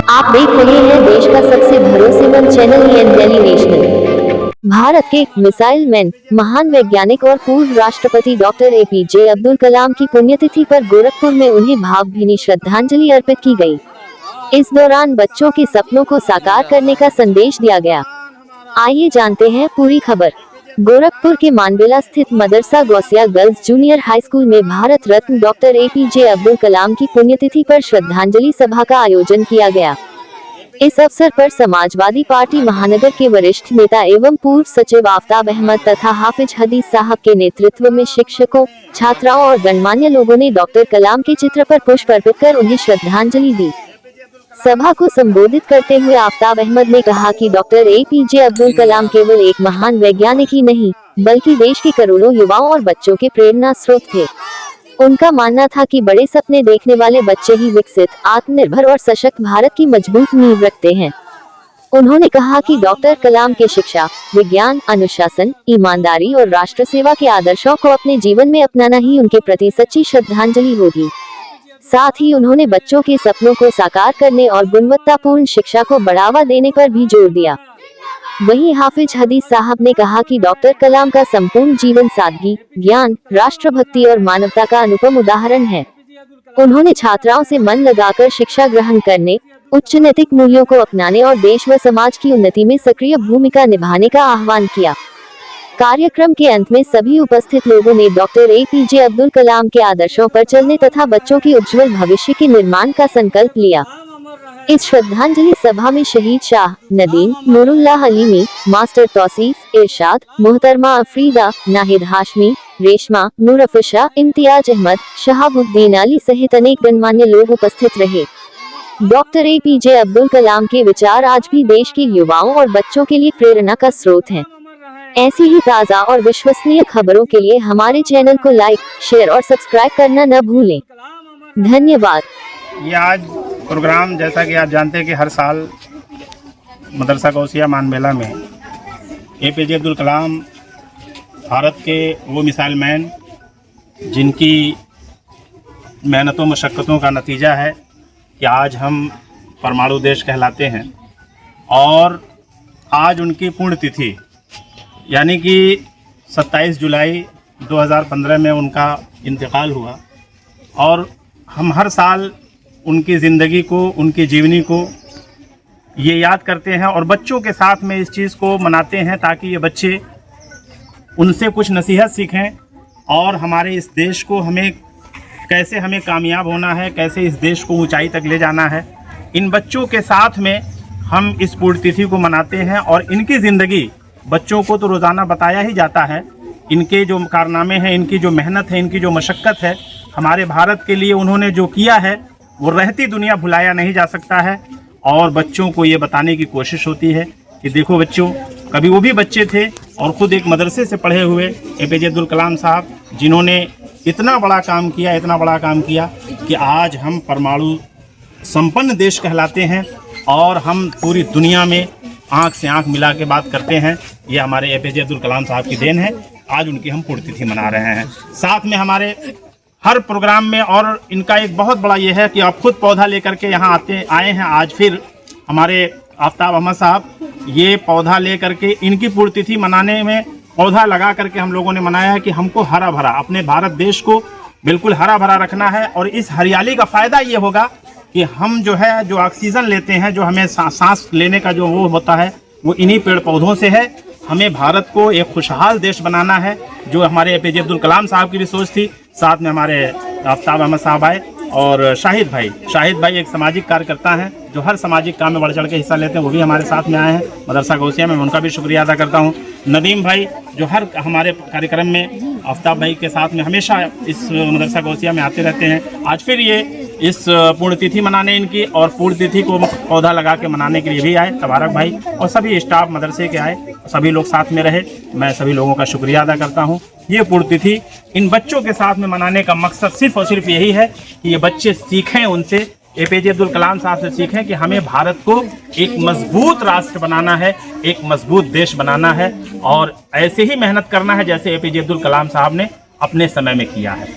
आप देख रहे हैं देश का सबसे भरोसेमंद चैनल दिल्ली नेशनल। भारत के मिसाइल मैन, महान वैज्ञानिक और पूर्व राष्ट्रपति डॉक्टर APJ अब्दुल कलाम की पुण्यतिथि पर गोरखपुर में उन्हें भावभीनी श्रद्धांजलि अर्पित की गई। इस दौरान बच्चों के सपनों को साकार करने का संदेश दिया गया। आइए जानते हैं पूरी खबर। गोरखपुर के मानबेला स्थित मदरसा Gausia girls junior high school में भारत रत्न डॉक्टर APJ अब्दुल कलाम की पुण्यतिथि पर श्रद्धांजलि सभा का आयोजन किया गया। इस अवसर पर समाजवादी पार्टी महानगर के वरिष्ठ नेता एवं पूर्व सचिव आफ्ताब अहमद तथा हाफिज हदीस साहब के नेतृत्व में शिक्षकों, छात्राओं और गणमान्य लोगों ने डॉक्टर कलाम के चित्र पर पुष्प अर्पित कर उन्हें श्रद्धांजलि दी। सभा को संबोधित करते हुए आफ्ताब अहमद ने कहा कि डॉक्टर APJ अब्दुल कलाम केवल एक महान वैज्ञानिक ही नहीं, बल्कि देश के करोड़ों युवाओं और बच्चों के प्रेरणा स्रोत थे। उनका मानना था कि बड़े सपने देखने वाले बच्चे ही विकसित, आत्मनिर्भर और सशक्त भारत की मजबूत नींव रखते हैं। उन्होंने कहा कि डॉक्टर कलाम के शिक्षा, विज्ञान, अनुशासन, ईमानदारी और राष्ट्र सेवा के आदर्शों को अपने जीवन में अपनाना ही उनके प्रति सच्ची श्रद्धांजलि होगी। साथ ही उन्होंने बच्चों के सपनों को साकार करने और गुणवत्तापूर्ण शिक्षा को बढ़ावा देने पर भी जोर दिया। वहीं हाफिज हदीस साहब ने कहा कि डॉक्टर कलाम का संपूर्ण जीवन सादगी, ज्ञान, राष्ट्रभक्ति और मानवता का अनुपम उदाहरण है। उन्होंने छात्राओं से मन लगाकर शिक्षा ग्रहण करने, उच्च नैतिक मूल्यों को अपनाने और देश व समाज की उन्नति में सक्रिय भूमिका निभाने का आह्वान किया। कार्यक्रम के अंत में सभी उपस्थित लोगों ने डॉक्टर APJ अब्दुल कलाम के आदर्शों पर चलने तथा बच्चों के उज्जवल भविष्य के निर्माण का संकल्प लिया। इस श्रद्धांजलि सभा में शहीद शाह, नदीम, नूरुल्लाह अलीमी, मास्टर तौसीफ, इरशाद, मोहतरमा अफरीदा, नाहिद हाशमी, रेशमा, नूरफशा, इम्तियाज अहमद, शहाबुद्दीन अली सहित अनेक गणमान्य लोग उपस्थित रहे। डॉक्टर APJ अब्दुल कलाम के विचार आज भी देश के युवाओं और बच्चों के लिए प्रेरणा का स्रोत हैं। ऐसी ही ताज़ा और विश्वसनीय खबरों के लिए हमारे चैनल को लाइक, शेयर और सब्सक्राइब करना न भूलें। धन्यवाद। ये आज प्रोग्राम, जैसा कि आप जानते हैं कि हर साल मदरसा गौसिया मानबेला में APJ अब्दुल कलाम भारत के वो मिसाइल मैन जिनकी मेहनतों मशक्क़तों का नतीजा है कि आज हम परमाणु देश कहलाते हैं। और आज उनकी पुण्यतिथि यानी कि 27 जुलाई 2015 में उनका इंतकाल हुआ। और हम हर साल उनकी ज़िंदगी को, उनकी जीवनी को ये याद करते हैं और बच्चों के साथ में इस चीज़ को मनाते हैं ताकि ये बच्चे उनसे कुछ नसीहत सीखें और हमारे इस देश को कैसे हमें कामयाब होना है, कैसे इस देश को ऊंचाई तक ले जाना है। इन बच्चों के साथ में हम इस पुण्यतिथि को मनाते हैं और इनकी ज़िंदगी बच्चों को तो रोज़ाना बताया ही जाता है। इनके जो कारनामे हैं, इनकी जो मेहनत है, इनकी जो मशक्क़त है, हमारे भारत के लिए उन्होंने जो किया है वो रहती दुनिया भुलाया नहीं जा सकता है। और बच्चों को ये बताने की कोशिश होती है कि देखो बच्चों, कभी वो भी बच्चे थे और ख़ुद एक मदरसे से पढ़े हुए APJ अब्दुल कलाम साहब, जिन्होंने इतना बड़ा काम किया कि आज हम परमाणु संपन्न देश कहलाते हैं और हम पूरी दुनिया में आँख से आँख मिला के बात करते हैं। ये हमारे APJ अब्दुल कलाम साहब की देन है। आज उनकी हम पुण्यतिथि मना रहे हैं। साथ में हमारे हर प्रोग्राम में, और इनका एक बहुत बड़ा ये है कि आप खुद पौधा लेकर के यहाँ आए हैं। आज फिर हमारे आफ्ताब अहमद साहब ये पौधा लेकर के इनकी पुण्यतिथि मनाने में पौधा लगा करके हम लोगों ने मनाया है कि हमको हरा भरा, अपने भारत देश को बिल्कुल हरा भरा रखना है। और इस हरियाली का फ़ायदा ये होगा कि हम जो ऑक्सीजन लेते हैं, जो हमें सांस लेने का जो वो होता है, वो इन्हीं पेड़ पौधों से है। हमें भारत को एक खुशहाल देश बनाना है, जो हमारे APJ अब्दुल कलाम साहब की भी सोच थी। साथ में हमारे आफ्ताब अहमद साहब आए और शाहिद भाई एक सामाजिक कार्यकर्ता हैं जो हर सामाजिक काम में बढ़ चढ़ के हिस्सा लेते हैं, वो भी हमारे साथ में आए हैं मदरसा गौसिया में। मैं उनका भी शुक्रिया अदा करता हूँ। नदीम भाई जो हर हमारे कार्यक्रम में आफ्ताब भाई के साथ में हमेशा इस मदरसा गौसिया में आते रहते हैं। आज फिर ये इस पुण्यतिथि मनाने इनकी और पुण्यतिथि को पौधा लगा के मनाने के लिए भी आए। तबारक भाई और सभी स्टाफ मदरसे के आए, सभी लोग साथ में रहे। मैं सभी लोगों का शुक्रिया अदा करता हूँ। ये पुण्यतिथि इन बच्चों के साथ में मनाने का मकसद सिर्फ और सिर्फ यही है कि ये बच्चे सीखें, उनसे APJ अब्दुल कलाम साहब से सीखें कि हमें भारत को एक मजबूत राष्ट्र बनाना है, एक मजबूत देश बनाना है और ऐसे ही मेहनत करना है जैसे APJ अब्दुल कलाम साहब ने अपने समय में किया है।